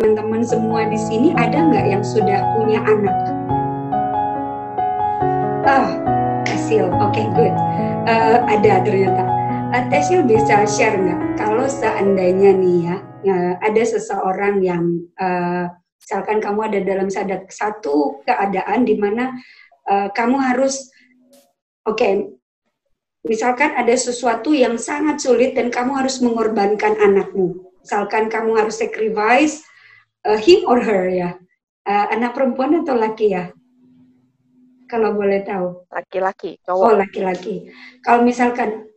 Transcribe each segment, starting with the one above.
teman-teman semua di sini ada nggak yang sudah punya anak? Ah, Tesil, oke, good. Ada ternyata. Tesil bisa share nggak kalau seandainya nih ya, ada seseorang yang misalkan kamu ada dalam satu keadaan di mana kamu harus, misalkan ada sesuatu yang sangat sulit dan kamu harus mengorbankan anakmu. Misalkan kamu harus sacrifice him or her ya. Anak perempuan atau laki ya? Kalau boleh tahu. Laki-laki, cowok. Oh, laki-laki. Kalau misalkan,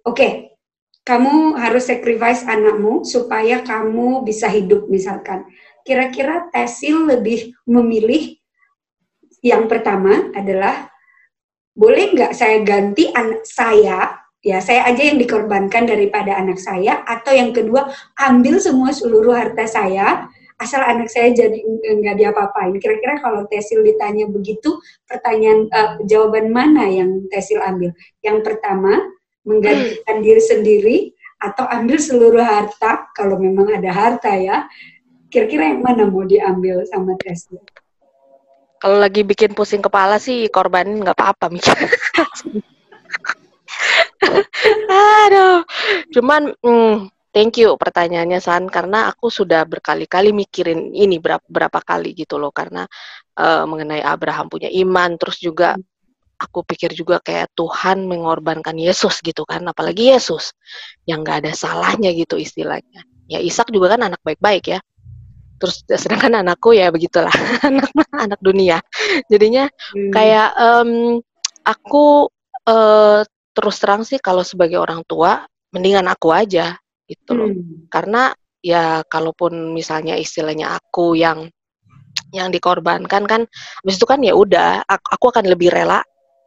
kamu harus sacrifice anakmu supaya kamu bisa hidup misalkan. Kira-kira Tesil lebih memilih yang pertama adalah, boleh nggak saya ganti anak saya, ya saya aja yang dikorbankan daripada anak saya, atau yang kedua, ambil semua seluruh harta saya, asal anak saya jadi nggak diapa-apain. Kira-kira kalau Tesil ditanya begitu, jawaban mana yang Tesil ambil? Yang pertama, menggantikan diri sendiri, atau ambil seluruh harta, kalau memang ada harta ya. Kira-kira yang mana mau diambil sama Tesil? Kalau lagi bikin pusing kepala sih, korbanin nggak apa-apa, mikir. Aduh, cuman thank you pertanyaannya San, karena aku sudah berkali-kali mikirin ini berapa kali gitu loh, karena mengenai Abraham punya iman, terus juga aku pikir juga kayak Tuhan mengorbankan Yesus gitu kan, apalagi Yesus yang nggak ada salahnya gitu istilahnya. Ya Ishak juga kan anak baik-baik ya. Terus sedangkan anakku ya begitulah, anak dunia. Jadinya kayak aku terus terang sih kalau sebagai orang tua mendingan aku aja gitu loh. Karena ya kalaupun misalnya istilahnya aku yang dikorbankan kan, habis itu kan ya udah aku akan lebih rela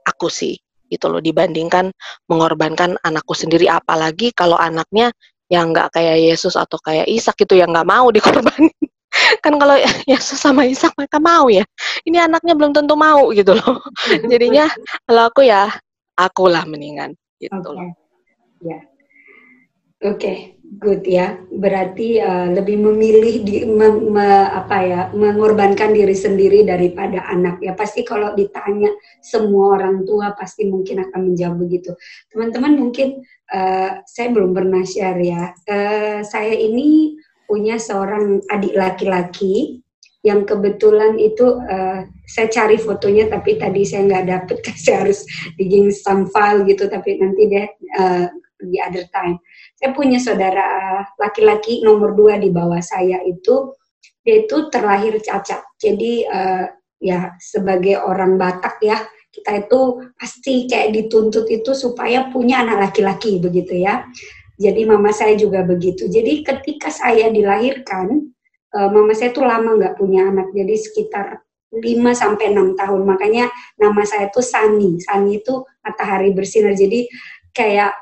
aku sih gitu loh dibandingkan mengorbankan anakku sendiri, apalagi kalau anaknya yang nggak kayak Yesus atau kayak Ishak gitu yang nggak mau dikorbanin. Kan kalau Yesus sama Ishak mereka mau ya, ini anaknya belum tentu mau gitu loh. Jadinya kalau aku ya akulah mendingan gitu loh. Ya. Oke, good ya. Berarti lebih memilih mengorbankan diri sendiri daripada anak ya. Pasti kalau ditanya semua orang tua pasti mungkin akan menjawab begitu. Teman-teman mungkin saya belum pernah share ya. Saya ini punya seorang adik laki-laki yang kebetulan itu saya cari fotonya tapi tadi saya nggak dapet, saya harus digging some file gitu, tapi nanti deh di other time. Saya punya saudara laki-laki nomor 2 di bawah saya itu, dia itu terlahir cacat. Jadi ya sebagai orang Batak ya, kita itu pasti kayak dituntut itu supaya punya anak laki-laki begitu ya. Jadi mama saya juga begitu. Jadi ketika saya dilahirkan, mama saya tuh lama nggak punya anak, jadi sekitar 5-6 tahun. Makanya nama saya tuh Sani. Sani itu matahari bersinar. Jadi kayak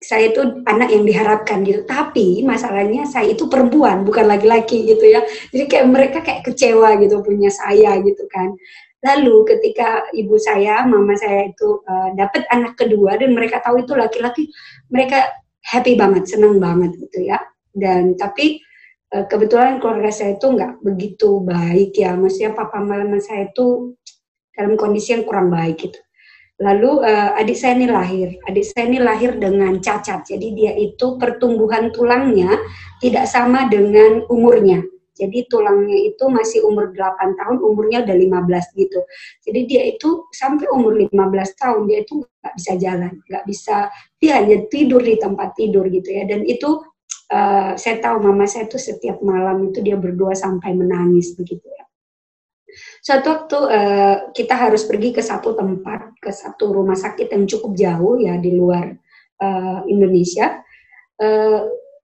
saya itu anak yang diharapkan gitu, tapi masalahnya saya itu perempuan, bukan laki-laki gitu ya. Jadi kayak mereka kayak kecewa gitu punya saya gitu kan. Lalu ketika ibu saya, mama saya itu dapat anak kedua dan mereka tahu itu laki-laki, mereka happy banget, senang banget gitu ya. Dan tapi kebetulan keluarga saya itu nggak begitu baik ya, maksudnya papa mama saya itu dalam kondisi yang kurang baik gitu. Lalu adik saya ini lahir dengan cacat, jadi dia itu pertumbuhan tulangnya tidak sama dengan umurnya. Jadi tulangnya itu masih umur 8 tahun, umurnya udah 15 gitu. Jadi dia itu sampai umur 15 tahun, dia itu nggak bisa jalan, nggak bisa, dia hanya tidur di tempat tidur gitu ya. Dan itu saya tahu mama saya tuh setiap malam itu dia berdoa sampai menangis begitu ya. Suatu waktu kita harus pergi ke satu tempat, ke satu rumah sakit yang cukup jauh ya di luar Indonesia.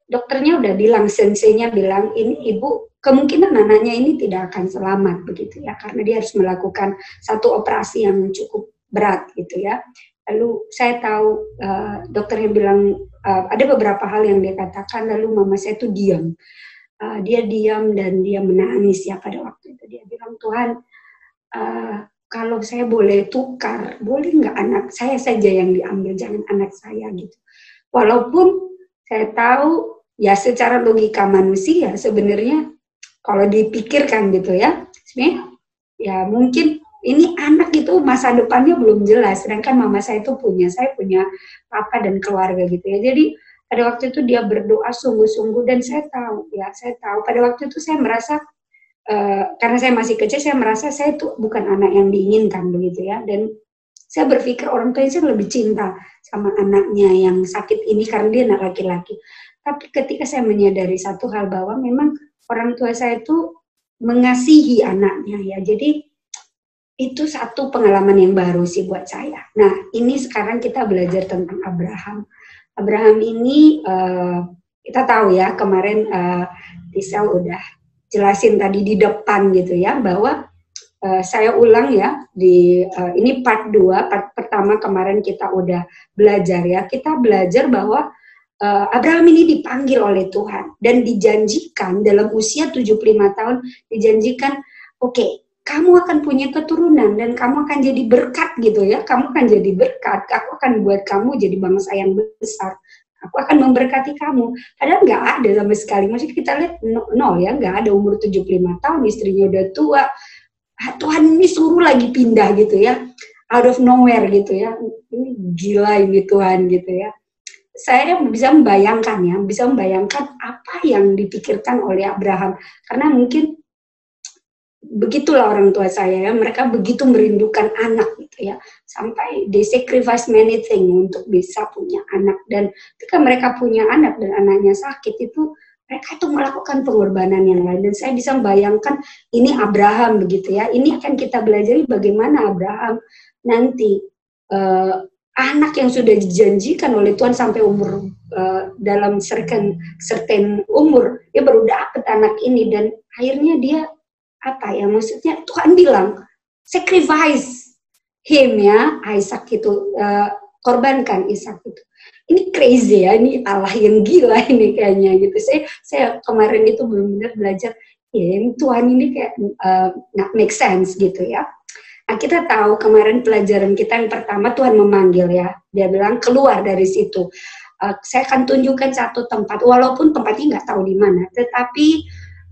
Dokternya udah bilang, senseinya bilang, ini ibu kemungkinan anaknya ini tidak akan selamat begitu ya, karena dia harus melakukan satu operasi yang cukup berat gitu ya. Lalu saya tahu dokternya bilang ada beberapa hal yang dia katakan, lalu mama saya tuh diam. Dia diam dan dia menangis ya pada waktu itu. Dia bilang, Tuhan, kalau saya boleh tukar, boleh nggak anak saya saja yang diambil, jangan anak saya gitu. Walaupun saya tahu ya secara logika manusia sebenarnya Kalau dipikirkan gitu ya, sebenarnya ya mungkin ini anak itu masa depannya belum jelas, sedangkan mama saya punya papa dan keluarga gitu ya. Jadi pada waktu itu dia berdoa sungguh-sungguh dan saya tahu pada waktu itu saya merasa karena saya masih kecil, saya merasa saya itu bukan anak yang diinginkan begitu ya. Dan saya berpikir orang tua saya lebih cinta sama anaknya yang sakit ini karena dia anak laki-laki. Tapi ketika saya menyadari satu hal bahwa memang orang tua saya itu mengasihi anaknya ya. Jadi itu satu pengalaman yang baru sih buat saya. Nah, ini sekarang kita belajar tentang Abraham. Abraham ini kita tahu ya, kemarin Tisel udah jelasin tadi di depan gitu ya, bahwa saya ulang ya, ini part 2, part pertama kemarin kita udah belajar ya, kita belajar bahwa Abraham ini dipanggil oleh Tuhan dan dijanjikan dalam usia 75 tahun, dijanjikan, oke, kamu akan punya keturunan dan kamu akan jadi berkat gitu ya, kamu akan jadi berkat, aku akan buat kamu jadi bangsa yang besar, aku akan memberkati kamu. Padahal nggak ada sama sekali, maksudnya kita lihat nol ya, nggak ada, umur 75 tahun, istrinya udah tua, Tuhan ini suruh lagi pindah gitu ya, out of nowhere gitu ya, ini gila ini Tuhan gitu ya. Saya bisa membayangkan apa yang dipikirkan oleh Abraham, karena mungkin begitulah orang tua saya ya, mereka begitu merindukan anak gitu ya, sampai they sacrifice many things untuk bisa punya anak. Dan ketika mereka punya anak dan anaknya sakit, itu mereka tuh melakukan pengorbanan yang lain. Dan saya bisa membayangkan ini Abraham begitu ya, ini akan kita belajari bagaimana Abraham nanti anak yang sudah dijanjikan oleh Tuhan sampai umur dalam certain umur, dia baru dapat anak ini, dan akhirnya dia maksudnya Tuhan bilang sacrifice him ya, Ishak itu, korbankan Ishak itu. Ini crazy ya, ini Allah yang gila ini kayaknya gitu. Saya kemarin itu benar-benar belajar, ya Tuhan ini kayak not make sense gitu ya. Nah, kita tahu kemarin pelajaran kita yang pertama, Tuhan memanggil ya, dia bilang keluar dari situ. Saya akan tunjukkan satu tempat, walaupun tempatnya nggak tahu di mana, tetapi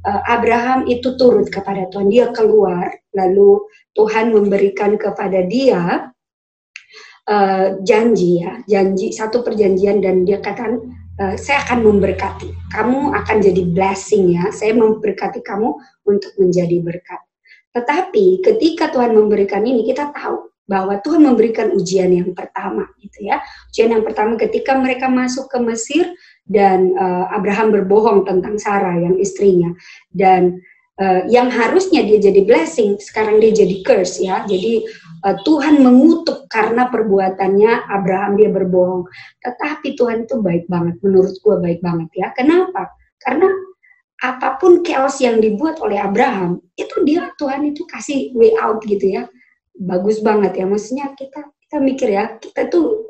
Abraham itu turut kepada Tuhan, dia keluar, lalu Tuhan memberikan kepada dia janji, satu perjanjian, dan dia katakan, saya akan memberkati, kamu akan jadi blessing ya, saya memberkati kamu untuk menjadi berkat. Tetapi ketika Tuhan memberikan ini, kita tahu bahwa Tuhan memberikan ujian yang pertama gitu ya. Ujian yang pertama ketika mereka masuk ke Mesir, dan Abraham berbohong tentang Sarah yang istrinya, dan yang harusnya dia jadi blessing, sekarang dia jadi curse ya. Jadi Tuhan mengutuk karena perbuatannya Abraham, dia berbohong. Tetapi Tuhan itu baik banget, menurut gue baik banget ya. Kenapa? Karena apapun chaos yang dibuat oleh Abraham, itu Tuhan itu kasih way out gitu ya. Bagus banget ya, maksudnya kita mikir ya, kita tuh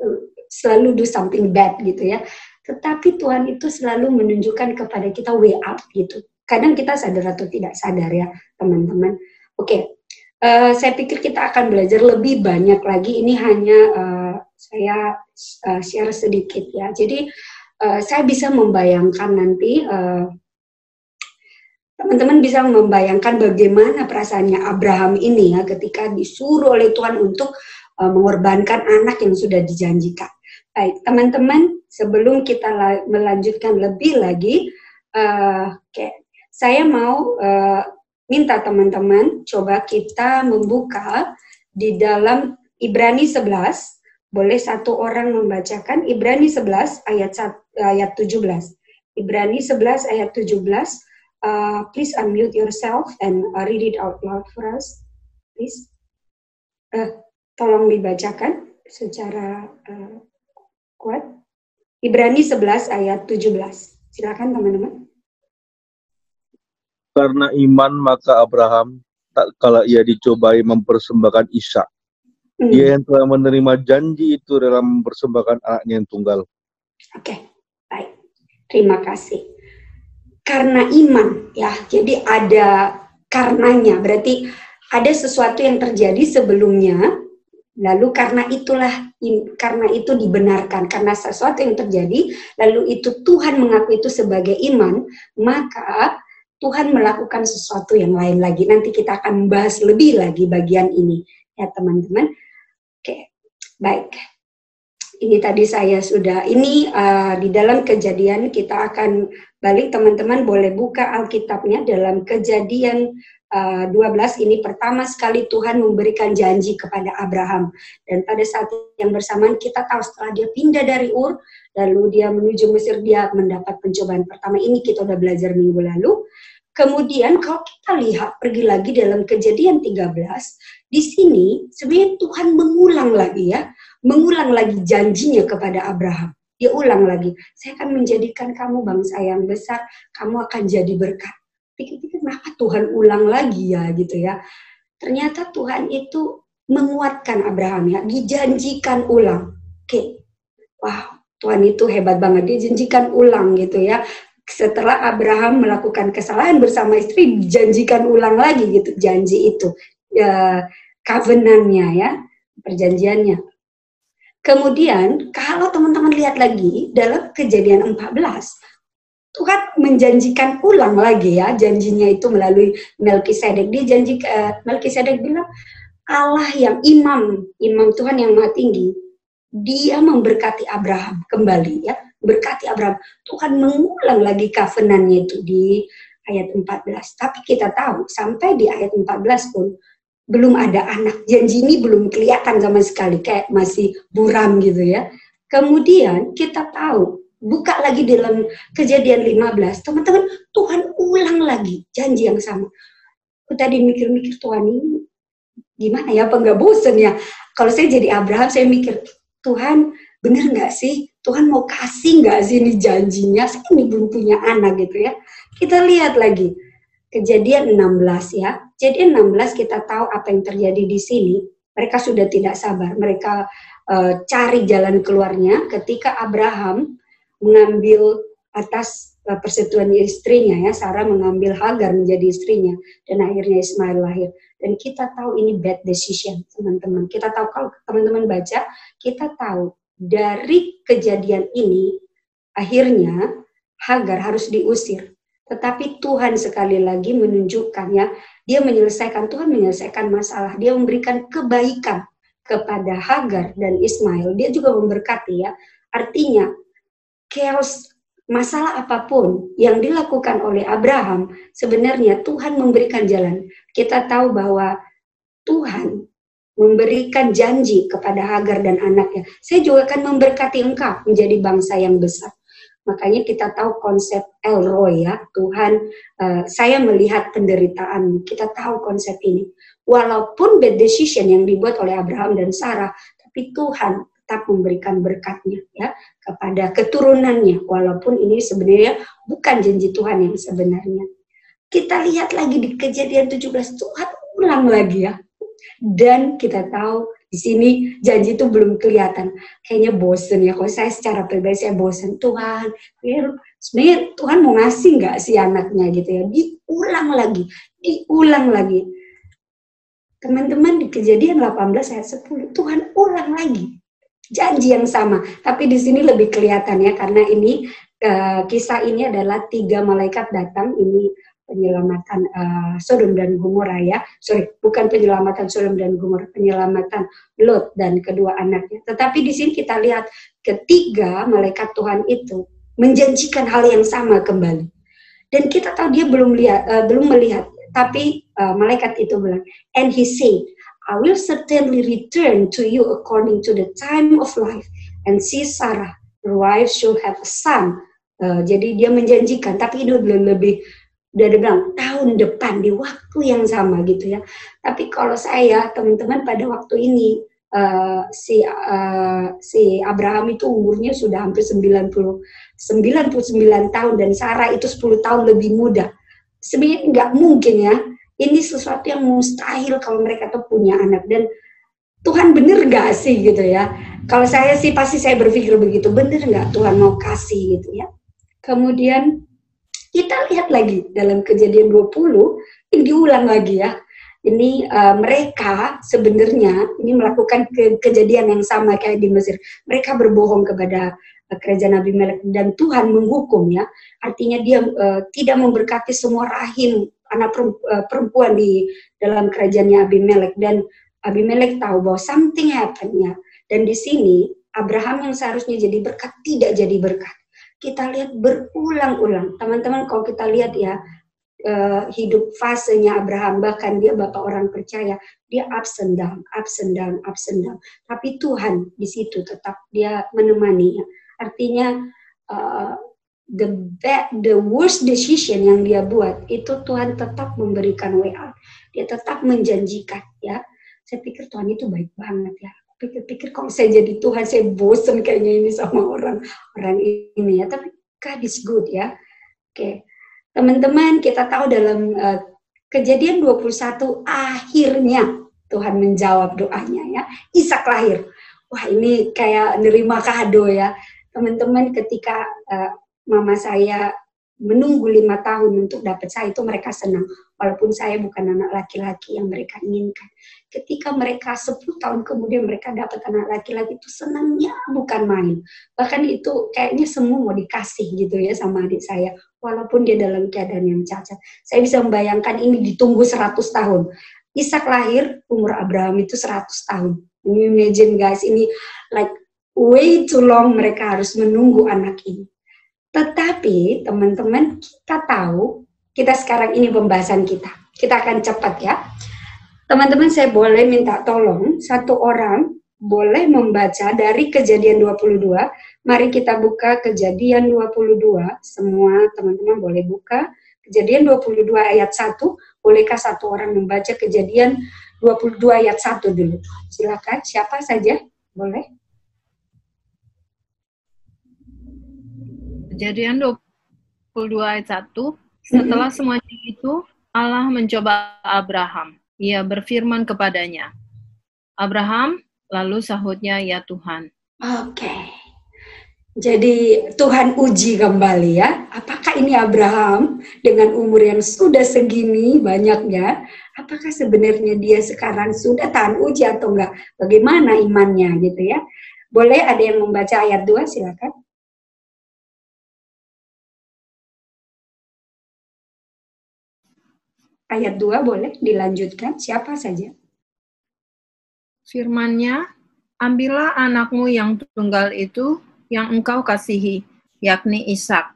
selalu do something bad gitu ya. Tetapi Tuhan itu selalu menunjukkan kepada kita way out gitu. Kadang kita sadar atau tidak sadar ya teman-teman. Oke, saya pikir kita akan belajar lebih banyak lagi. Ini hanya saya share sedikit ya. Jadi saya bisa membayangkan nanti, teman-teman bisa membayangkan bagaimana perasaannya Abraham ini ya, ketika disuruh oleh Tuhan untuk mengorbankan anak yang sudah dijanjikan. Baik, teman-teman, sebelum kita melanjutkan lebih lagi, saya mau minta teman-teman coba kita membuka di dalam Ibrani 11. Boleh satu orang membacakan Ibrani 11 ayat 17. Ibrani 11 ayat 17. Please unmute yourself and read it out loud for us, please. Tolong dibacakan secara kuat. Ibrani 11 ayat 17. Silakan teman-teman. Karena iman maka Abraham tak kala ia dicobai mempersembahkan Ishak. Ia yang telah menerima janji itu rela mempersembahkan anaknya yang tunggal. Oke, baik. Terima kasih. Karena iman ya, jadi ada karenanya, berarti ada sesuatu yang terjadi sebelumnya, lalu karena itu dibenarkan, karena sesuatu yang terjadi, lalu itu Tuhan mengaku itu sebagai iman, maka Tuhan melakukan sesuatu yang lain lagi. Nanti kita akan membahas lebih lagi bagian ini, ya teman-teman. Oke, baik. Ini tadi saya sudah, di dalam Kejadian kita akan balik, teman-teman boleh buka Alkitabnya dalam Kejadian 12. Ini pertama sekali Tuhan memberikan janji kepada Abraham. Dan pada saat yang bersamaan kita tahu setelah dia pindah dari Ur, lalu dia menuju Mesir, dia mendapat pencobaan pertama. Ini kita udah belajar minggu lalu. Kemudian kalau kita lihat, pergi lagi dalam Kejadian 13, di sini sebenarnya Tuhan mengulang lagi janjinya kepada Abraham. Dia ulang lagi, saya akan menjadikan kamu bangsa yang besar, kamu akan jadi berkat. Pikir-pikir kenapa Tuhan ulang lagi ya gitu ya. Ternyata Tuhan itu menguatkan Abraham ya, dijanjikan ulang. Oke, wow, Tuhan itu hebat banget, dia janjikan ulang gitu ya. Setelah Abraham melakukan kesalahan bersama istri, dijanjikan ulang lagi gitu janji itu, covenant-nya ya, perjanjiannya. Kemudian kalau teman-teman lihat lagi dalam Kejadian 14, Tuhan menjanjikan ulang lagi ya, janjinya itu melalui Melkisedek. Dia janji, Melkisedek bilang, Allah yang imam Tuhan yang Maha Tinggi, dia memberkati Abraham kembali ya, berkati Abraham. Tuhan mengulang lagi covenant-nya itu di ayat 14. Tapi kita tahu sampai di ayat 14 pun belum ada anak. Janji ini belum kelihatan sama sekali, kayak masih buram gitu ya. Kemudian kita tahu, buka lagi dalam Kejadian 15, teman-teman, Tuhan ulang lagi janji yang sama. Aku tadi mikir-mikir, Tuhan ini gimana ya, apa nggak bosen ya? Kalau saya jadi Abraham, saya mikir, Tuhan bener nggak sih? Tuhan mau kasih nggak sih ini janjinya? Saya ini belum punya anak gitu ya. Kita lihat lagi Kejadian 16 ya. Kejadian 16 kita tahu apa yang terjadi di sini. Mereka sudah tidak sabar. Mereka cari jalan keluarnya ketika Abraham mengambil atas persetujuan istrinya ya, Sarah mengambil Hagar menjadi istrinya, dan akhirnya Ismail lahir. Dan kita tahu ini bad decision, teman-teman. Kita tahu, kalau teman-teman baca, kita tahu dari kejadian ini akhirnya Hagar harus diusir. Tetapi Tuhan sekali lagi menunjukkan ya, Tuhan menyelesaikan masalah, Dia memberikan kebaikan kepada Hagar dan Ismail. Dia juga memberkati ya. Artinya chaos, masalah apapun yang dilakukan oleh Abraham, sebenarnya Tuhan memberikan jalan. Kita tahu bahwa Tuhan memberikan janji kepada Hagar dan anaknya, saya juga akan memberkati engkau menjadi bangsa yang besar. Makanya kita tahu konsep El Roi ya, Tuhan, saya melihat penderitaan. Kita tahu konsep ini. Walaupun bad decision yang dibuat oleh Abraham dan Sarah, tapi Tuhan tetap memberikan berkatnya ya kepada keturunannya. Walaupun ini sebenarnya bukan janji Tuhan yang sebenarnya. Kita lihat lagi di Kejadian 17, Tuhan ulang lagi ya. Dan kita tahu di sini janji itu belum kelihatan. Kayaknya bosen ya. Kalau saya secara pribadi saya bosen. Tuhan, sebenarnya Tuhan mau ngasih nggak sih anaknya gitu ya. Diulang lagi. Teman-teman di Kejadian 18 ayat 10, Tuhan ulang lagi. Janji yang sama. Tapi di sini lebih kelihatan ya. Karena ini kisah ini adalah 3 malaikat datang. Ini penyelamatan Sodom dan Gomora ya. Bukan penyelamatan Sodom dan Gomora, penyelamatan Lot dan kedua anaknya. Tetapi di sini kita lihat ketiga malaikat Tuhan itu menjanjikan hal yang sama kembali. Dan kita tahu dia belum melihat, tapi malaikat itu bilang, and he said, I will certainly return to you according to the time of life, and see Sarah, your wife, should have a son. Jadi dia menjanjikan, tapi itu belum lebih. Udah bilang tahun depan di waktu yang sama gitu ya. Tapi kalau saya, teman-teman, pada waktu ini si Abraham itu umurnya sudah hampir 99 tahun dan Sarah itu 10 tahun lebih muda. Sebenarnya nggak mungkin ya. Ini sesuatu yang mustahil kalau mereka tuh punya anak. Dan Tuhan bener nggak sih gitu ya. Kalau saya sih pasti saya berpikir begitu. Bener nggak Tuhan mau kasih gitu ya. Kemudian kita lihat lagi dalam Kejadian 20, ini diulang lagi ya. Ini mereka sebenarnya ini melakukan kejadian yang sama kayak di Mesir. Mereka berbohong kepada kerajaan Abimelek dan Tuhan menghukum ya, artinya dia tidak memberkati semua rahim anak perempuan di dalam kerajaannya Abimelek, dan Abimelek tahu bahwa something happen ya, dan di sini Abraham yang seharusnya jadi berkat tidak jadi berkat. Kita lihat berulang-ulang, teman-teman, kalau kita lihat ya hidup fasenya Abraham, bahkan dia bapak orang percaya, dia ups and down, ups and down, ups and down. Tapi Tuhan di situ tetap dia menemani. Artinya the worst decision yang dia buat itu Tuhan tetap memberikan way out. Dia tetap menjanjikan ya. Saya pikir Tuhan itu baik banget ya. Pikir-pikir kalau saya jadi Tuhan saya bosen kayaknya ini sama orang ini ya. Tapi God is good ya. Oke. Teman-teman, kita tahu dalam Kejadian 21 akhirnya Tuhan menjawab doanya ya. Ishak lahir. Wah, ini kayak nerima kado ya. Teman-teman, ketika mama saya menunggu 5 tahun untuk dapat saya, itu mereka senang. Walaupun saya bukan anak laki-laki yang mereka inginkan. Ketika mereka 10 tahun kemudian mereka dapat anak laki-laki, itu senangnya bukan main. Bahkan itu kayaknya semua mau dikasih gitu ya sama adik saya. Walaupun dia dalam keadaan yang cacat. Saya bisa membayangkan ini ditunggu 100 tahun. Ishak lahir, umur Abraham itu 100 tahun. You imagine guys, ini like way too long mereka harus menunggu anak ini. Tetapi teman-teman, kita tahu, kita sekarang ini pembahasan kita. Kita akan cepat ya. Teman-teman, saya boleh minta tolong, satu orang boleh membaca dari Kejadian 22. Mari kita buka Kejadian 22. Semua teman-teman boleh buka. Kejadian 22 ayat 1. Bolehkah satu orang membaca Kejadian 22 ayat 1 dulu? Silakan, siapa saja? Boleh. Kejadian 22 ayat 1, setelah semuanya itu, Allah mencoba Abraham. Ia berfirman kepadanya, Abraham, lalu sahutnya, ya Tuhan. Oke. Jadi Tuhan uji kembali ya. Apakah ini Abraham dengan umur yang sudah segini banyaknya, apakah sebenarnya dia sekarang sudah tahan uji atau enggak? Bagaimana imannya gitu ya. Boleh ada yang membaca ayat 2, silakan. Ayat 2 boleh dilanjutkan, siapa saja? Firman-Nya, ambillah anakmu yang tunggal itu, yang engkau kasihi, yakni Ishak.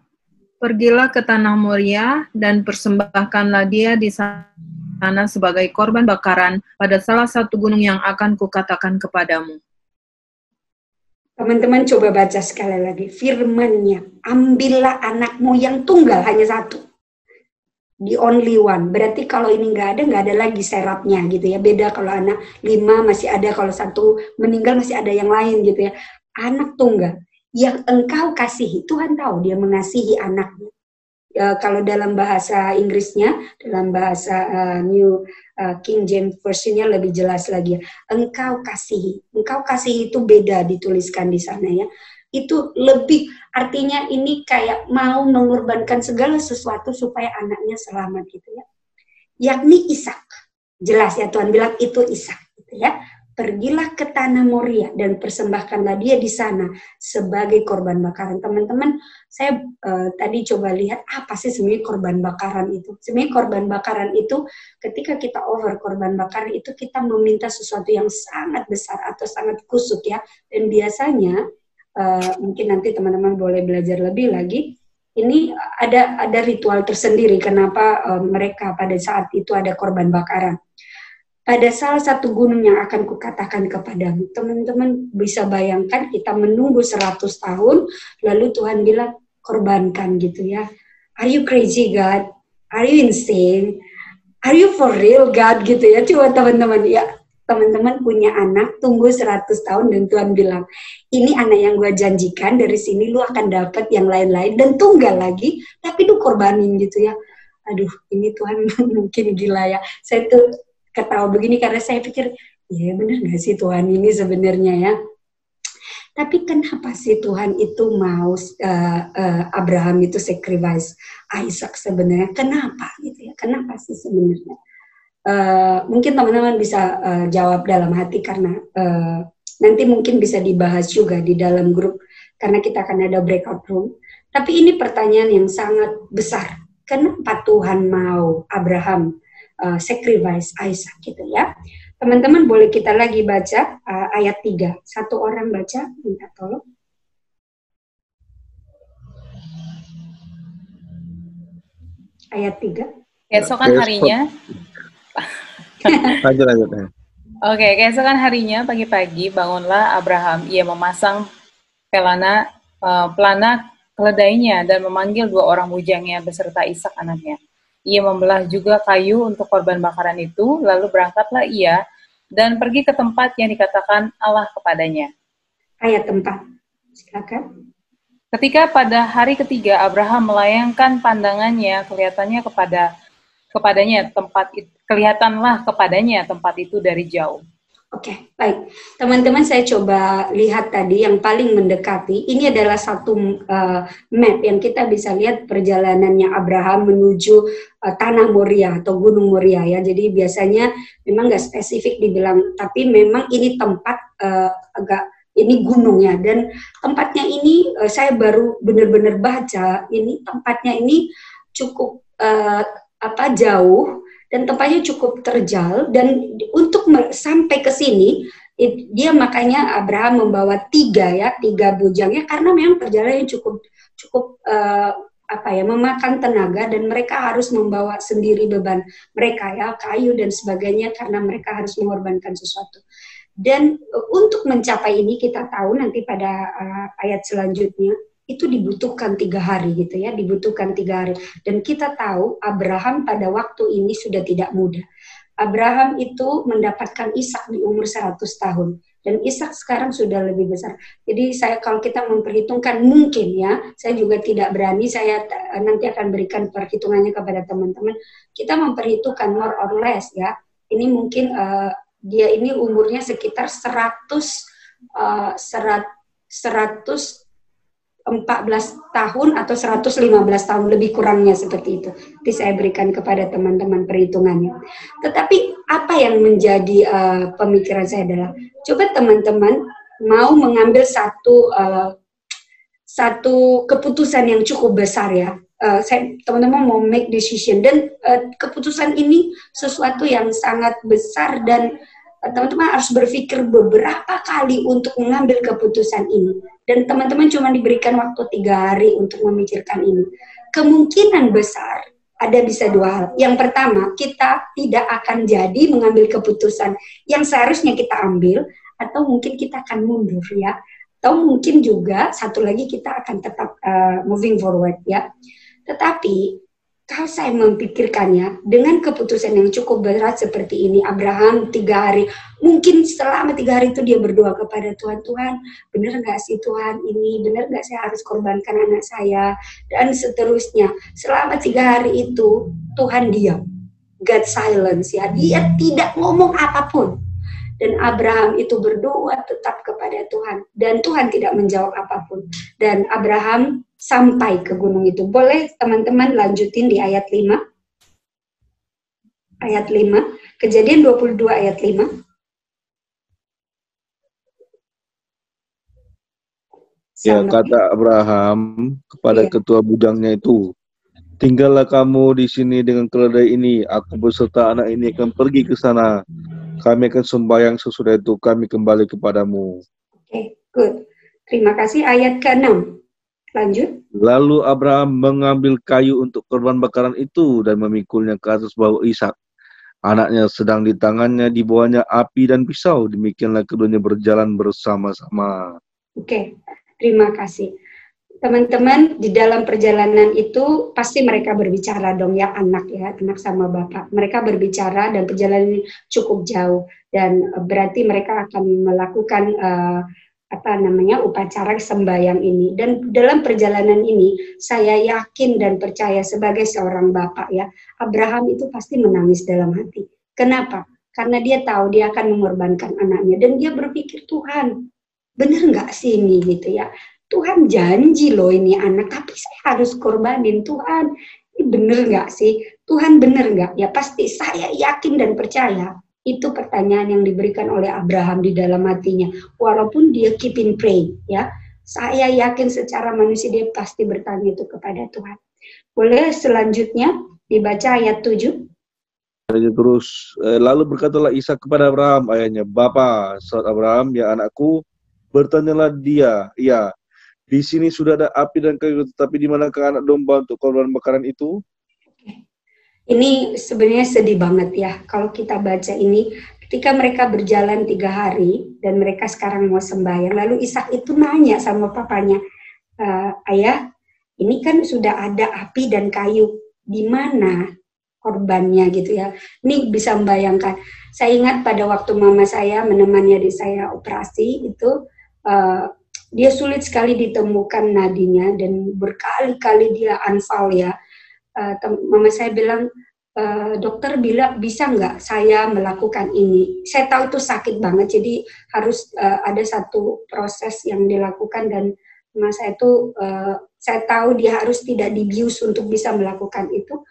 Pergilah ke tanah Moria, dan persembahkanlah dia di sana sebagai korban bakaran pada salah satu gunung yang akan kukatakan kepadamu. Teman-teman coba baca sekali lagi, firman-Nya, ambillah anakmu yang tunggal, hanya satu. The only one. Berarti kalau ini nggak ada lagi serapnya gitu ya. Beda kalau anak 5 masih ada, kalau 1 meninggal masih ada yang lain gitu ya. Anak tunggal yang engkau kasihi. Tuhan tahu dia mengasihi anaknya. Kalau dalam bahasa Inggrisnya, dalam bahasa New King James Version-nya lebih jelas lagi ya. Engkau kasihi. Engkau kasihi itu beda dituliskan di sana ya. Itu lebih, artinya ini kayak mau mengorbankan segala sesuatu supaya anaknya selamat gitu ya. Yakni Ishak. Jelas ya, Tuhan bilang itu Ishak gitu ya. Pergilah ke tanah Moria dan persembahkanlah dia di sana sebagai korban bakaran. Teman-teman, saya tadi coba lihat apa sih sebenarnya korban bakaran itu. Sebenarnya korban bakaran itu ketika kita over korban bakaran itu kita meminta sesuatu yang sangat besar atau sangat kusuk ya. Dan biasanya mungkin nanti teman-teman boleh belajar lebih lagi. Ini ada ritual tersendiri kenapa mereka pada saat itu ada korban bakaran. Pada salah satu gunung yang akan kukatakan kepadamu, teman-teman bisa bayangkan kita menunggu 100 tahun, lalu Tuhan bilang korbankan gitu ya. Are you crazy God? Are you insane? Are you for real God gitu ya. Coba teman-teman ya. Teman-teman punya anak, tunggu 100 tahun dan Tuhan bilang, ini anak yang gue janjikan, dari sini lu akan dapat yang lain-lain, dan tunggal lagi, tapi lu korbanin gitu ya. Aduh, ini Tuhan mungkin gila ya. Saya tuh ketawa begini karena saya pikir, ya bener gak sih Tuhan ini sebenarnya ya. Tapi kenapa sih Tuhan itu mau Abraham itu sacrifice Ishak sebenarnya? Kenapa gitu ya? Kenapa sih sebenarnya? Mungkin teman-teman bisa jawab dalam hati karena nanti mungkin bisa dibahas juga di dalam grup karena kita akan ada breakout room. Tapi ini pertanyaan yang sangat besar. Kenapa Tuhan mau Abraham sacrifice Isaac gitu ya? Teman-teman boleh kita lagi baca ayat 3. Satu orang baca, minta tolong. Ayat 3. Keesokan harinya. Lanjut. Oke, keesokan harinya pagi-pagi bangunlah Abraham. Ia memasang pelana keledainya dan memanggil 2 orang bujangnya beserta Ishak anaknya. Ia membelah juga kayu untuk korban bakaran itu, lalu berangkatlah ia dan pergi ke tempat yang dikatakan Allah kepadanya. Ayat 4, silakan. Ketika pada hari ketiga Abraham melayangkan pandangannya, kelihatanlah kepadanya tempat itu dari jauh. Oke, baik. Teman-teman, saya coba lihat tadi yang paling mendekati. Ini adalah satu map yang kita bisa lihat perjalanannya Abraham menuju Tanah Moria atau Gunung Moria ya. Jadi biasanya memang nggak spesifik dibilang, tapi memang ini tempat ini gunungnya, dan tempatnya ini saya baru benar-benar baca. Ini tempatnya ini cukup jauh. Dan tempatnya cukup terjal, dan untuk sampai ke sini dia makanya Abraham membawa 3 bujangnya, karena memang perjalanannya cukup memakan tenaga, dan mereka harus membawa sendiri beban mereka ya, kayu dan sebagainya, karena mereka harus mengorbankan sesuatu. Dan untuk mencapai ini kita tahu nanti pada ayat selanjutnya itu dibutuhkan 3 hari gitu ya, dibutuhkan 3 hari. Dan kita tahu Abraham pada waktu ini sudah tidak muda. Abraham itu mendapatkan Ishak di umur 100 tahun. Dan Ishak sekarang sudah lebih besar. Jadi kalau kita memperhitungkan mungkin ya, saya juga tidak berani, saya nanti akan berikan perhitungannya kepada teman-teman. Kita memperhitungkan more or less ya, ini mungkin dia ini umurnya sekitar 114 tahun atau 115 tahun, lebih kurangnya seperti itu. Nanti saya berikan kepada teman-teman perhitungannya. Tetapi apa yang menjadi pemikiran saya adalah, coba teman-teman mau mengambil satu keputusan yang cukup besar ya. Teman-teman mau make decision, dan keputusan ini sesuatu yang sangat besar, dan teman-teman harus berpikir beberapa kali untuk mengambil keputusan ini. Dan teman-teman cuma diberikan waktu 3 hari untuk memikirkan ini. Kemungkinan besar ada bisa 2 hal. Yang pertama, kita tidak akan jadi mengambil keputusan yang seharusnya kita ambil, atau mungkin kita akan mundur ya. Atau mungkin juga satu lagi kita akan tetap moving forward ya. Tetapi kalau saya memikirkannya dengan keputusan yang cukup berat seperti ini, Abraham 3 hari, mungkin selama 3 hari itu dia berdoa kepada Tuhan, Tuhan, benar nggak sih Tuhan ini, benar nggak saya harus korbankan anak saya, dan seterusnya. Selama 3 hari itu Tuhan diam, God silence ya, dia tidak ngomong apapun. Dan Abraham itu berdoa tetap kepada Tuhan, dan Tuhan tidak menjawab apapun. Dan Abraham sampai ke gunung itu. Boleh teman-teman lanjutin di ayat 5. Ayat 5. Kejadian 22 ayat 5. Ya, kata Abraham kepada ketua bujangnya itu, tinggallah kamu di sini dengan keledai ini, aku beserta anak ini akan pergi ke sana. Kami akan sembahyang, sesudah itu kami kembali kepadamu. Oke, good. Terima kasih. Ayat ke-6. Lanjut. Lalu Abraham mengambil kayu untuk korban bakaran itu dan memikulnya ke atas bahu Ishak. Anaknya sedang di tangannya, di bawahnya api dan pisau. Demikianlah keduanya berjalan bersama-sama. Oke, terima kasih. Teman-teman, di dalam perjalanan itu pasti mereka berbicara dong ya, anak sama bapak. Mereka berbicara dan perjalanan ini cukup jauh, dan berarti mereka akan melakukan upacara sembahyang ini. Dan dalam perjalanan ini saya yakin dan percaya sebagai seorang bapak ya, Abraham itu pasti menangis dalam hati. Kenapa? Karena dia tahu dia akan mengorbankan anaknya, dan dia berpikir, Tuhan, benar nggak sih ini gitu ya? Tuhan janji loh ini anak, tapi saya harus korbanin. Tuhan, ini benar nggak sih? Tuhan benar nggak? Ya pasti saya yakin dan percaya. Itu pertanyaan yang diberikan oleh Abraham di dalam hatinya. Walaupun dia keep in praying, ya. Saya yakin secara manusia dia pasti bertanya itu kepada Tuhan. Boleh selanjutnya dibaca ayat 7. Terus, lalu berkatalah Ishak kepada Abraham, ayahnya, Bapa, saat Abraham, ya anakku, bertanyalah dia, ya, di sini sudah ada api dan kayu, tetapi di manakah anak domba untuk korban bakaran itu? Ini sebenarnya sedih banget ya, kalau kita baca ini, ketika mereka berjalan 3 hari, dan mereka sekarang mau sembahyang, lalu Ishak itu nanya sama papanya, ayah, ini kan sudah ada api dan kayu, di mana korbannya gitu ya. Ini bisa membayangkan. Saya ingat pada waktu mama saya menemani adik saya operasi itu, dia sulit sekali ditemukan nadinya dan berkali-kali dia unfall ya. Mama saya bilang, dokter bilang bisa nggak saya melakukan ini. Saya tahu itu sakit banget, jadi harus ada satu proses yang dilakukan dan mama saya itu saya tahu dia harus tidak dibius untuk bisa melakukan itu.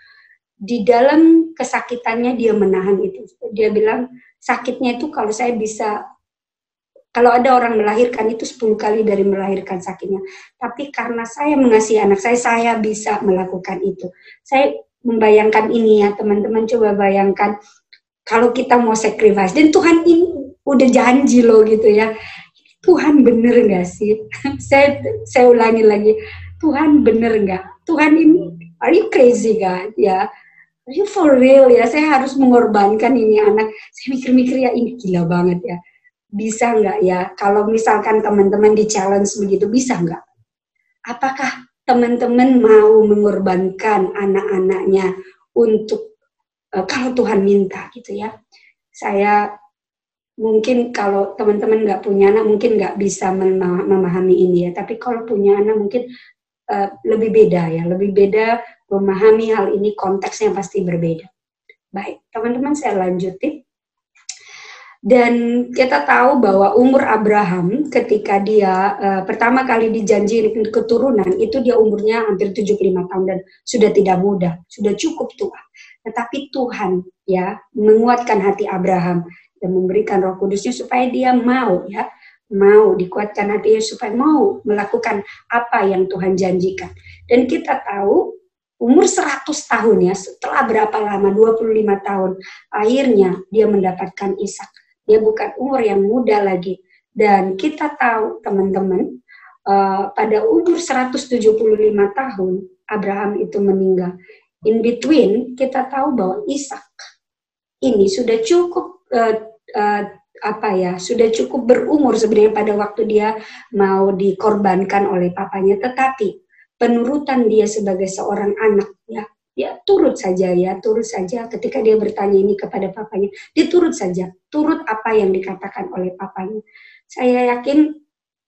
Di dalam kesakitannya dia menahan itu. Dia bilang sakitnya itu kalau saya bisa, kalau ada orang melahirkan itu 10 kali dari melahirkan sakitnya. Tapi karena saya mengasihi anak saya bisa melakukan itu. Saya membayangkan ini ya teman-teman, coba bayangkan kalau kita mau sacrifice. Dan Tuhan ini udah janji loh gitu ya. Tuhan bener gak sih? saya ulangi lagi. Tuhan bener gak? Tuhan ini, are you crazy God? Ya. Are you for real ya? Saya harus mengorbankan ini anak. Saya mikir-mikir ya ini gila banget ya. Bisa nggak ya? Kalau misalkan teman-teman di challenge begitu, bisa nggak? Apakah teman-teman mau mengorbankan anak-anaknya untuk kalau Tuhan minta gitu ya? Saya mungkin kalau teman-teman nggak punya anak mungkin nggak bisa memahami ini ya. Tapi kalau punya anak mungkin lebih beda ya, lebih beda memahami hal ini, konteksnya pasti berbeda. Baik, teman-teman saya lanjutin. Dan kita tahu bahwa umur Abraham ketika dia pertama kali dijanjikan keturunan, itu dia umurnya hampir 75 tahun dan sudah tidak muda, sudah cukup tua. Tetapi Tuhan ya menguatkan hati Abraham dan memberikan Roh Kudusnya supaya dia mau dikuatkan hatinya supaya mau melakukan apa yang Tuhan janjikan. Dan kita tahu umur 100 tahun ya, setelah berapa lama, 25 tahun, akhirnya dia mendapatkan Ishak. Dia bukan umur yang muda lagi. Dan kita tahu teman-teman, pada umur 175 tahun, Abraham itu meninggal. In between, kita tahu bahwa Ishak ini sudah cukup sudah cukup berumur sebenarnya pada waktu dia mau dikorbankan oleh papanya, tetapi penurutan dia sebagai seorang anak ya, dia turut saja ketika dia bertanya ini kepada papanya, dia turut apa yang dikatakan oleh papanya. Saya yakin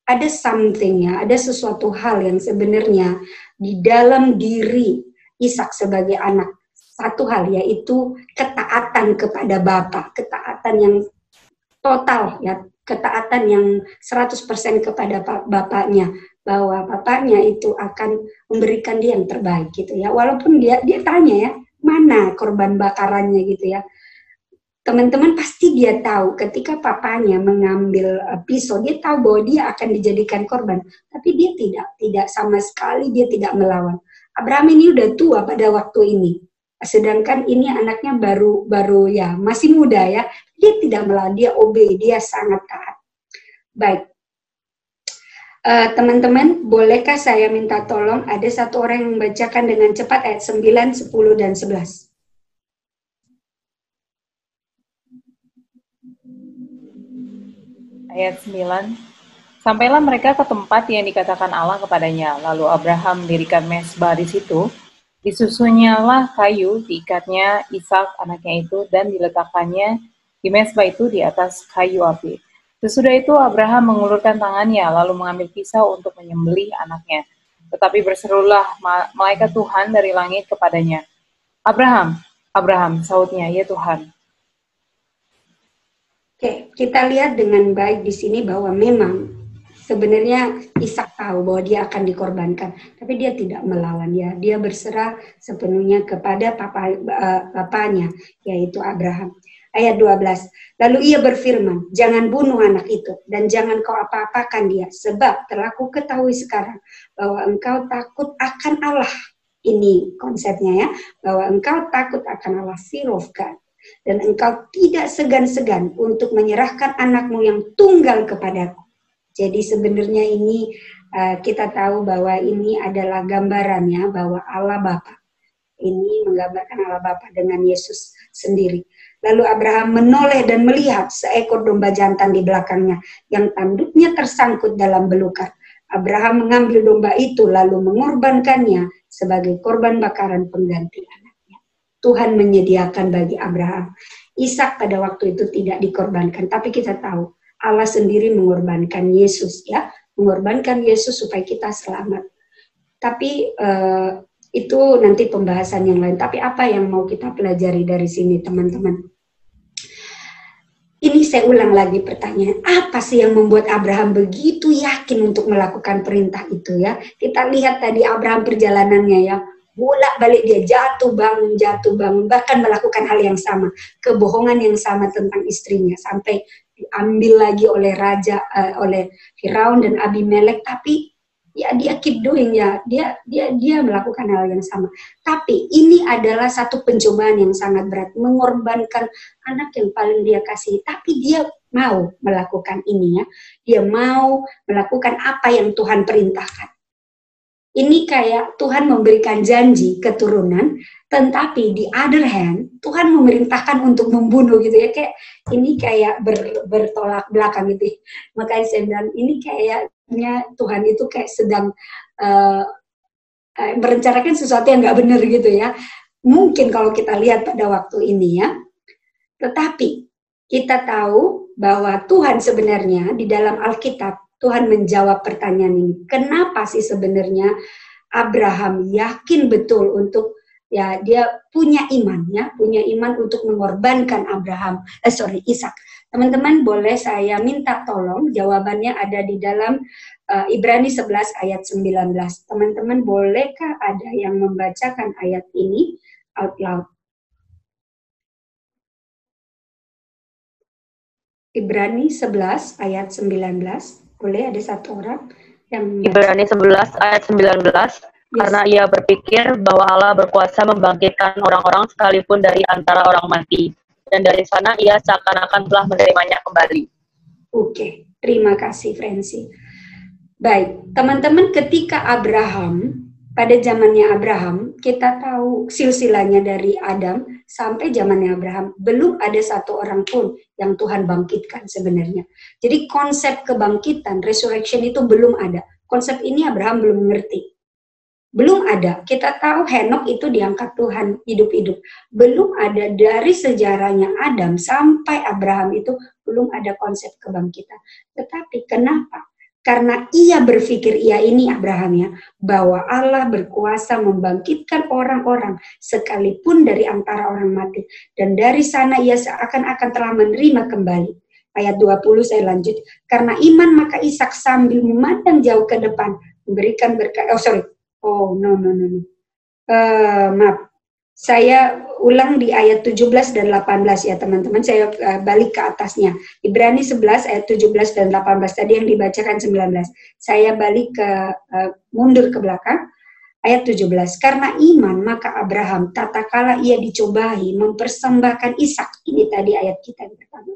ada something ya, ada sesuatu hal yang sebenarnya di dalam diri Ishak sebagai anak. Satu hal yaitu ketaatan kepada Bapa, ketaatan yang total ya, ketaatan yang 100% kepada bapaknya, bahwa bapaknya itu akan memberikan dia yang terbaik gitu ya. Walaupun dia tanya ya, mana korban bakarannya gitu ya. Teman-teman pasti dia tahu ketika papanya mengambil pisau, dia tahu bahwa dia akan dijadikan korban, tapi dia tidak sama sekali dia tidak melawan. Abraham ini udah tua pada waktu ini. Sedangkan ini anaknya baru ya, masih muda ya. Dia tidak melawan, dia obey, dia sangat taat. Baik. Teman-teman, bolehkah saya minta tolong ada satu orang yang membacakan dengan cepat ayat 9, 10, dan 11. Ayat 9. Sampailah mereka ke tempat yang dikatakan Allah kepadanya. Lalu Abraham mendirikan mezbah di situ. Disusunyalah kayu, diikatnya Ishak anaknya itu, dan diletakkannya di mezbah itu di atas kayu api. Sesudah itu Abraham mengulurkan tangannya, lalu mengambil pisau untuk menyembelih anaknya. Tetapi berserulah malaikat Tuhan dari langit kepadanya. Abraham, Abraham, sautnya, ya Tuhan. Oke, kita lihat dengan baik di sini bahwa memang sebenarnya Ishak tahu bahwa dia akan dikorbankan, tapi dia tidak melawan ya. Dia berserah sepenuhnya kepada bapaknya, yaitu Abraham. Ayat 12. Lalu ia berfirman, jangan bunuh anak itu dan jangan kau apa-apakan dia, sebab telah ku ketahui sekarang bahwa engkau takut akan Allah. Ini konsepnya ya, bahwa engkau takut akan Allah, fear of God. Dan engkau tidak segan-segan untuk menyerahkan anakmu yang tunggal kepadaku. Jadi sebenarnya ini kita tahu bahwa ini adalah gambarannya bahwa Allah Bapa. Ini menggambarkan Allah Bapa dengan Yesus sendiri. Lalu Abraham menoleh dan melihat seekor domba jantan di belakangnya yang tanduknya tersangkut dalam belukar. Abraham mengambil domba itu lalu mengorbankannya sebagai korban bakaran pengganti anaknya. Tuhan menyediakan bagi Abraham. Ishak pada waktu itu tidak dikorbankan, tapi kita tahu Allah sendiri mengorbankan Yesus ya, mengorbankan Yesus supaya kita selamat. Tapi itu nanti pembahasan yang lain. Tapi apa yang mau kita pelajari dari sini teman-teman? Ini saya ulang lagi pertanyaan, apa sih yang membuat Abraham begitu yakin untuk melakukan perintah itu ya? Kita lihat tadi Abraham perjalanannya ya, bolak-balik dia jatuh bangun, bahkan melakukan hal yang sama, kebohongan yang sama tentang istrinya, sampai diambil lagi oleh raja, oleh Firaun dan Abimelek, tapi ya dia keep doing ya, dia melakukan hal yang sama. Tapi ini adalah satu pencobaan yang sangat berat, mengorbankan anak yang paling dia kasih, tapi dia mau melakukan ini ya, dia mau melakukan apa yang Tuhan perintahkan. Ini kayak Tuhan memberikan janji keturunan, tetapi di other hand Tuhan memerintahkan untuk membunuh gitu ya, kayak ini kayak bertolak belakang gitu. Makanya saya bilang ini kayaknya Tuhan itu kayak sedang merencanakan sesuatu yang nggak benar gitu ya. Mungkin kalau kita lihat pada waktu ini ya, tetapi kita tahu bahwa Tuhan sebenarnya di dalam Alkitab Tuhan menjawab pertanyaan ini. Kenapa sih sebenarnya Abraham yakin betul untuk ya dia punya iman ya, punya iman untuk mengorbankan Ishak. Teman-teman boleh saya minta tolong jawabannya ada di dalam Ibrani 11 ayat 19. Teman-teman bolehkah ada yang membacakan ayat ini out loud? Ibrani 11 ayat 19. Boleh ada satu orang yang Ibrani 11 ayat 19, karena ia berpikir bahwa Allah berkuasa membangkitkan orang-orang sekalipun dari antara orang mati, dan dari sana ia seakan-akan telah menerimanya kembali. Oke, terima kasih Francie. Baik, teman-teman, ketika pada zamannya Abraham, kita tahu silsilahnya dari Adam sampai zamannya Abraham, belum ada satu orang pun yang Tuhan bangkitkan sebenarnya. Jadi konsep kebangkitan, resurrection itu belum ada. Konsep ini Abraham belum mengerti. Belum ada. Kita tahu Henok itu diangkat Tuhan hidup-hidup. Belum ada dari sejarahnya Adam sampai Abraham itu belum ada konsep kebangkitan. Tetapi kenapa? Karena ia berpikir, Abraham ya, bahwa Allah berkuasa membangkitkan orang-orang sekalipun dari antara orang mati. Dan dari sana ia seakan-akan telah menerima kembali. Ayat 20 saya lanjut. Karena iman maka Ishak sambil memandang jauh ke depan memberikan berkat. Maaf. Saya ulang di ayat 17 dan 18 ya teman-teman, saya balik ke atasnya. Ibrani 11 ayat 17 dan 18, tadi yang dibacakan 19. Saya balik mundur ke belakang, ayat 17. Karena iman maka Abraham tatkala ia dicobai mempersembahkan Ishak, ini tadi ayat kita yang pertama.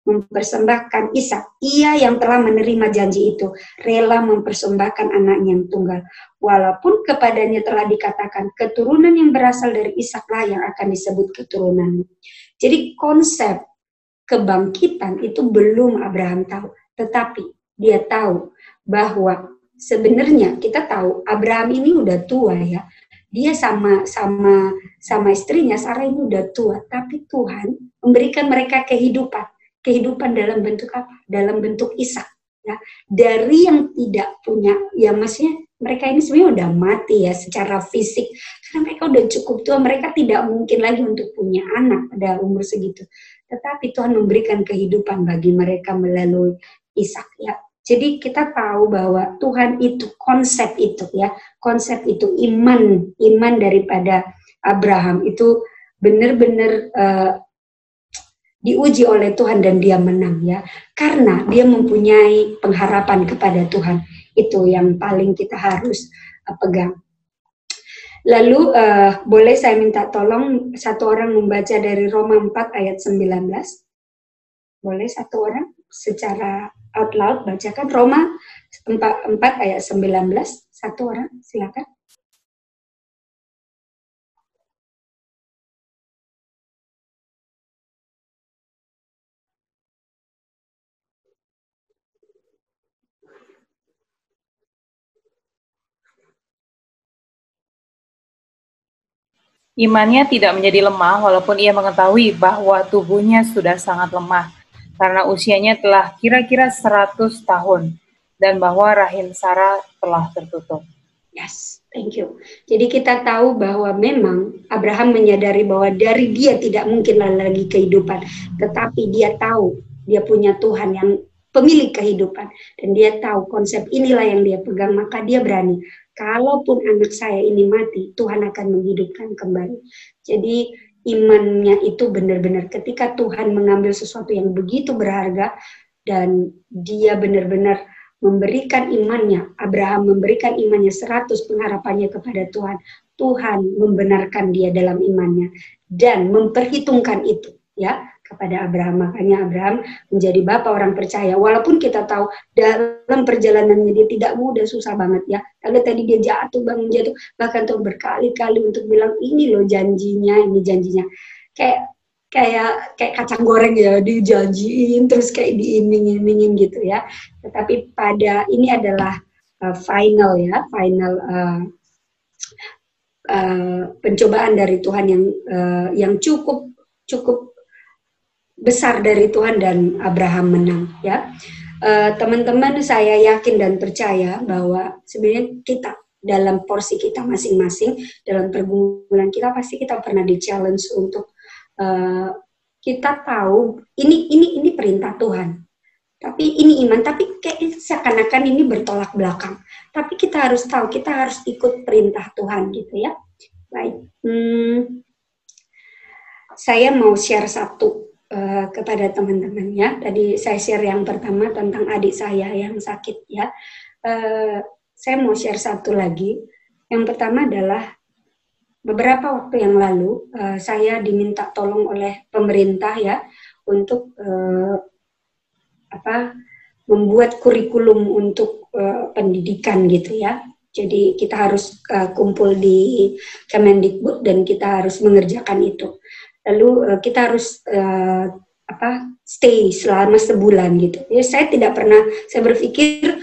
Mempersembahkan Ishak, ia yang telah menerima janji itu rela mempersembahkan anaknya yang tunggal, walaupun kepadanya telah dikatakan keturunan yang berasal dari Ishaklah yang akan disebut keturunanmu. Jadi konsep kebangkitan itu belum Abraham tahu, tetapi dia tahu bahwa sebenarnya kita tahu Abraham ini udah tua ya, dia sama istrinya Sarah ini udah tua, tapi Tuhan memberikan mereka kehidupan dalam bentuk apa? Dalam bentuk Ishak. Ya. Dari yang tidak punya, ya maksudnya mereka ini sebenarnya udah mati ya secara fisik. Karena mereka udah cukup tua, mereka tidak mungkin lagi untuk punya anak pada umur segitu. Tetapi Tuhan memberikan kehidupan bagi mereka melalui Ishak. Ya. Jadi kita tahu bahwa Tuhan itu konsep itu ya, konsep itu iman daripada Abraham itu benar-benar diuji oleh Tuhan dan dia menang ya, karena dia mempunyai pengharapan kepada Tuhan. Itu yang paling kita harus pegang. Lalu boleh saya minta tolong satu orang membaca dari Roma 4 ayat 19? Boleh satu orang secara out loud bacakan Roma 4 ayat 19, satu orang silakan. Imannya tidak menjadi lemah walaupun ia mengetahui bahwa tubuhnya sudah sangat lemah karena usianya telah kira-kira 100 tahun dan bahwa rahim Sarah telah tertutup. Yes, thank you. Jadi kita tahu bahwa memang Abraham menyadari bahwa dari dia tidak mungkin lagi kehidupan, tetapi dia tahu dia punya Tuhan yang pemilik kehidupan dan dia tahu konsep inilah yang dia pegang, maka dia berani. Kalaupun anak saya ini mati, Tuhan akan menghidupkan kembali. Jadi imannya itu benar-benar ketika Tuhan mengambil sesuatu yang begitu berharga dan dia benar-benar memberikan imannya, Abraham memberikan imannya 100 pengharapannya kepada Tuhan. Tuhan membenarkan dia dalam imannya dan memperhitungkan itu ya kepada Abraham. Makanya Abraham menjadi bapa orang percaya. Walaupun kita tahu dalam perjalanannya dia tidak mudah, susah banget ya. Lalu tadi dia jatuh, bangun jatuh, bahkan tuh berkali-kali untuk bilang ini loh janjinya, ini janjinya. Kayak kacang goreng ya, dijanjiin terus kayak diiming-imingin gitu ya. Tetapi pada ini adalah final pencobaan dari Tuhan yang cukup besar dari Tuhan dan Abraham menang ya. Teman-teman, saya yakin dan percaya bahwa sebenarnya kita dalam porsi kita masing-masing, dalam pergumulan kita pasti kita pernah di-challenge untuk kita tahu ini perintah Tuhan. Tapi ini iman, tapi kayak seakan-akan ini bertolak belakang. Tapi kita harus tahu, kita harus ikut perintah Tuhan gitu ya. Baik, saya mau share satu kepada teman-teman ya. Tadi saya share yang pertama tentang adik saya yang sakit ya. Saya mau share satu lagi. Yang pertama adalah beberapa waktu yang lalu saya diminta tolong oleh pemerintah ya untuk membuat kurikulum untuk pendidikan gitu ya. Jadi kita harus kumpul di Kemendikbud dan kita harus mengerjakan itu. Lalu kita harus stay selama sebulan gitu. Jadi saya tidak pernah, saya berpikir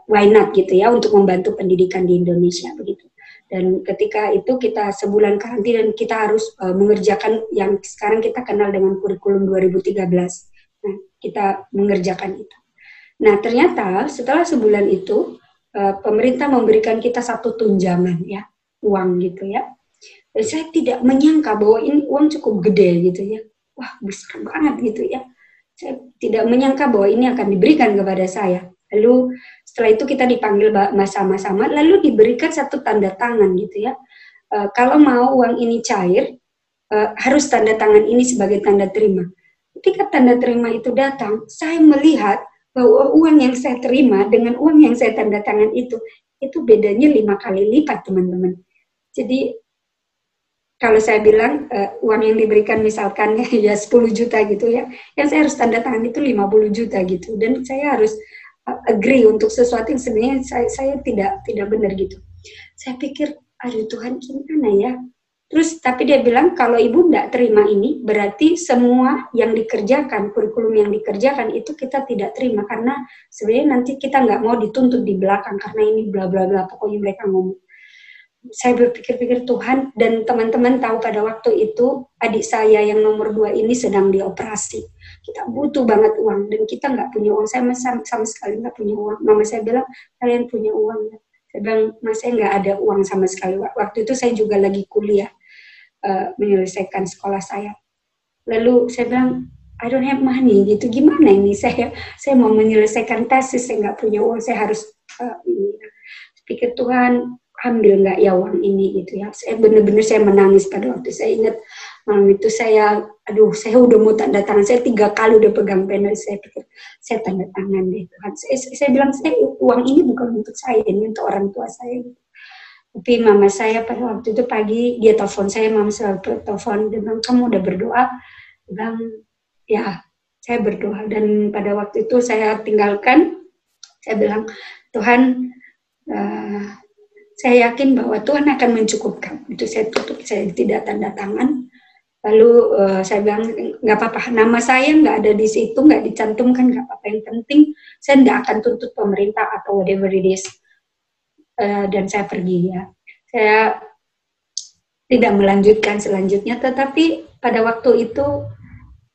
why not gitu ya untuk membantu pendidikan di Indonesia begitu. Dan ketika itu kita sebulan karantina dan kita harus mengerjakan yang sekarang kita kenal dengan kurikulum 2013. Nah, kita mengerjakan itu. Nah, ternyata setelah sebulan itu pemerintah memberikan kita satu tunjangan ya, uang gitu ya. Dan saya tidak menyangka bahwa ini uang cukup gede gitu ya. Wah, besar banget gitu ya. Saya tidak menyangka bahwa ini akan diberikan kepada saya. Lalu setelah itu kita dipanggil sama-sama, lalu diberikan satu tanda tangan gitu ya. Kalau mau uang ini cair, harus tanda tangan ini sebagai tanda terima. Ketika tanda terima itu datang, saya melihat bahwa uang yang saya terima dengan uang yang saya tanda tangan itu bedanya 5 kali lipat teman-teman. Jadi kalau saya bilang uang yang diberikan misalkan ya 10 juta gitu ya, yang saya harus tanda tangan itu 50 juta gitu. Dan saya harus agree untuk sesuatu yang sebenarnya saya tidak benar gitu. Saya pikir, aduh Tuhan gimana ya? Terus tapi dia bilang kalau ibu tidak terima ini berarti semua yang dikerjakan, kurikulum yang dikerjakan itu kita tidak terima karena sebenarnya nanti kita nggak mau dituntut di belakang karena ini bla bla bla, pokoknya mereka ngomong. Saya berpikir-pikir Tuhan, dan teman-teman tahu pada waktu itu adik saya yang nomor 2 ini sedang dioperasi. Kita butuh banget uang dan kita nggak punya uang. Saya sama sekali nggak punya uang. Mama saya bilang kalian punya uang ya. Saya bilang mas saya nggak ada uang sama sekali. Waktu itu saya juga lagi kuliah menyelesaikan sekolah saya. Lalu saya bilang I don't have money gitu, gimana ini saya mau menyelesaikan tesis, saya nggak punya uang, saya harus pikir Tuhan ambil nggak ya uang ini gitu ya. Saya benar-benar saya menangis pada waktu saya ingat malam itu saya udah mau tanda tangan, saya 3 kali udah pegang pena, saya pikir saya tanda tangan deh Tuhan. Saya bilang uang ini bukan untuk saya, ini untuk orang tua saya. Tapi mama saya pada waktu itu pagi dia telepon saya, mama selalu telepon, dia bilang kamu udah berdoa, dia bilang ya saya berdoa, dan pada waktu itu saya tinggalkan, saya bilang Tuhan, saya yakin bahwa Tuhan akan mencukupkan. Itu saya tutup, saya tidak tanda tangan. Lalu saya bilang nggak apa-apa, nama saya nggak ada di situ, nggak dicantumkan, nggak apa-apa, yang penting saya nggak akan tuntut pemerintah atau whatever it is. Dan saya pergi ya. Saya tidak melanjutkan selanjutnya, tetapi pada waktu itu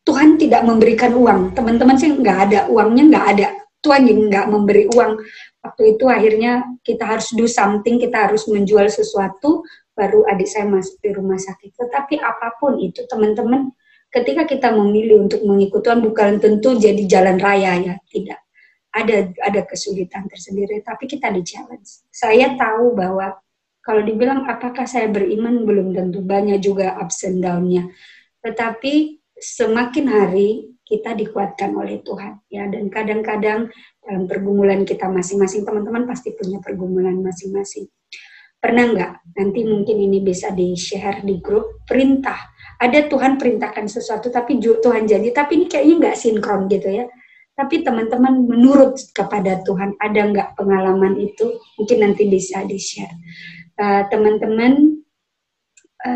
Tuhan tidak memberikan uang. Teman-teman sih nggak ada, uangnya nggak ada. Tuhan yang nggak memberi uang. Waktu itu akhirnya kita harus do something, kita harus menjual sesuatu, baru adik saya masuk di rumah sakit. Tetapi apapun itu teman-teman, ketika kita memilih untuk mengikuti Tuhan, bukan tentu jadi jalan raya ya, tidak. Ada kesulitan tersendiri, tapi kita di-challenge. Saya tahu bahwa kalau dibilang apakah saya beriman, belum tentu, banyak juga ups and down-nya. Tetapi semakin hari kita dikuatkan oleh Tuhan ya, dan kadang-kadang dalam pergumulan kita masing-masing, teman-teman pasti punya pergumulan masing-masing. Pernah nggak, nanti mungkin ini bisa di-share di grup, perintah, ada Tuhan perintahkan sesuatu tapi Tuhan janji, tapi ini kayaknya nggak sinkron gitu ya, tapi teman-teman menurut kepada Tuhan, ada nggak pengalaman itu, mungkin nanti bisa di-share. Teman-teman,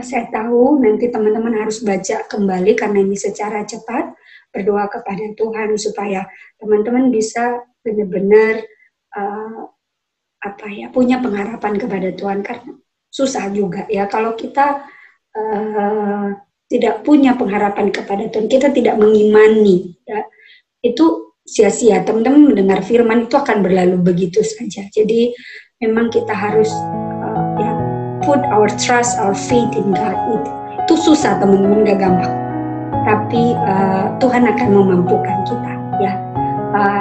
saya tahu nanti teman-teman harus baca kembali karena ini secara cepat, berdoa kepada Tuhan supaya teman-teman bisa benar-benar punya pengharapan kepada Tuhan, karena susah juga ya kalau kita tidak punya pengharapan kepada Tuhan, kita tidak mengimani ya, itu sia-sia. Teman-teman mendengar firman itu akan berlalu begitu saja. Jadi memang kita harus put our trust, our faith in God. Itu susah teman-teman, gak gampang. Tapi Tuhan akan memampukan kita ya.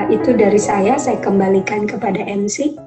Itu dari saya kembalikan kepada MC.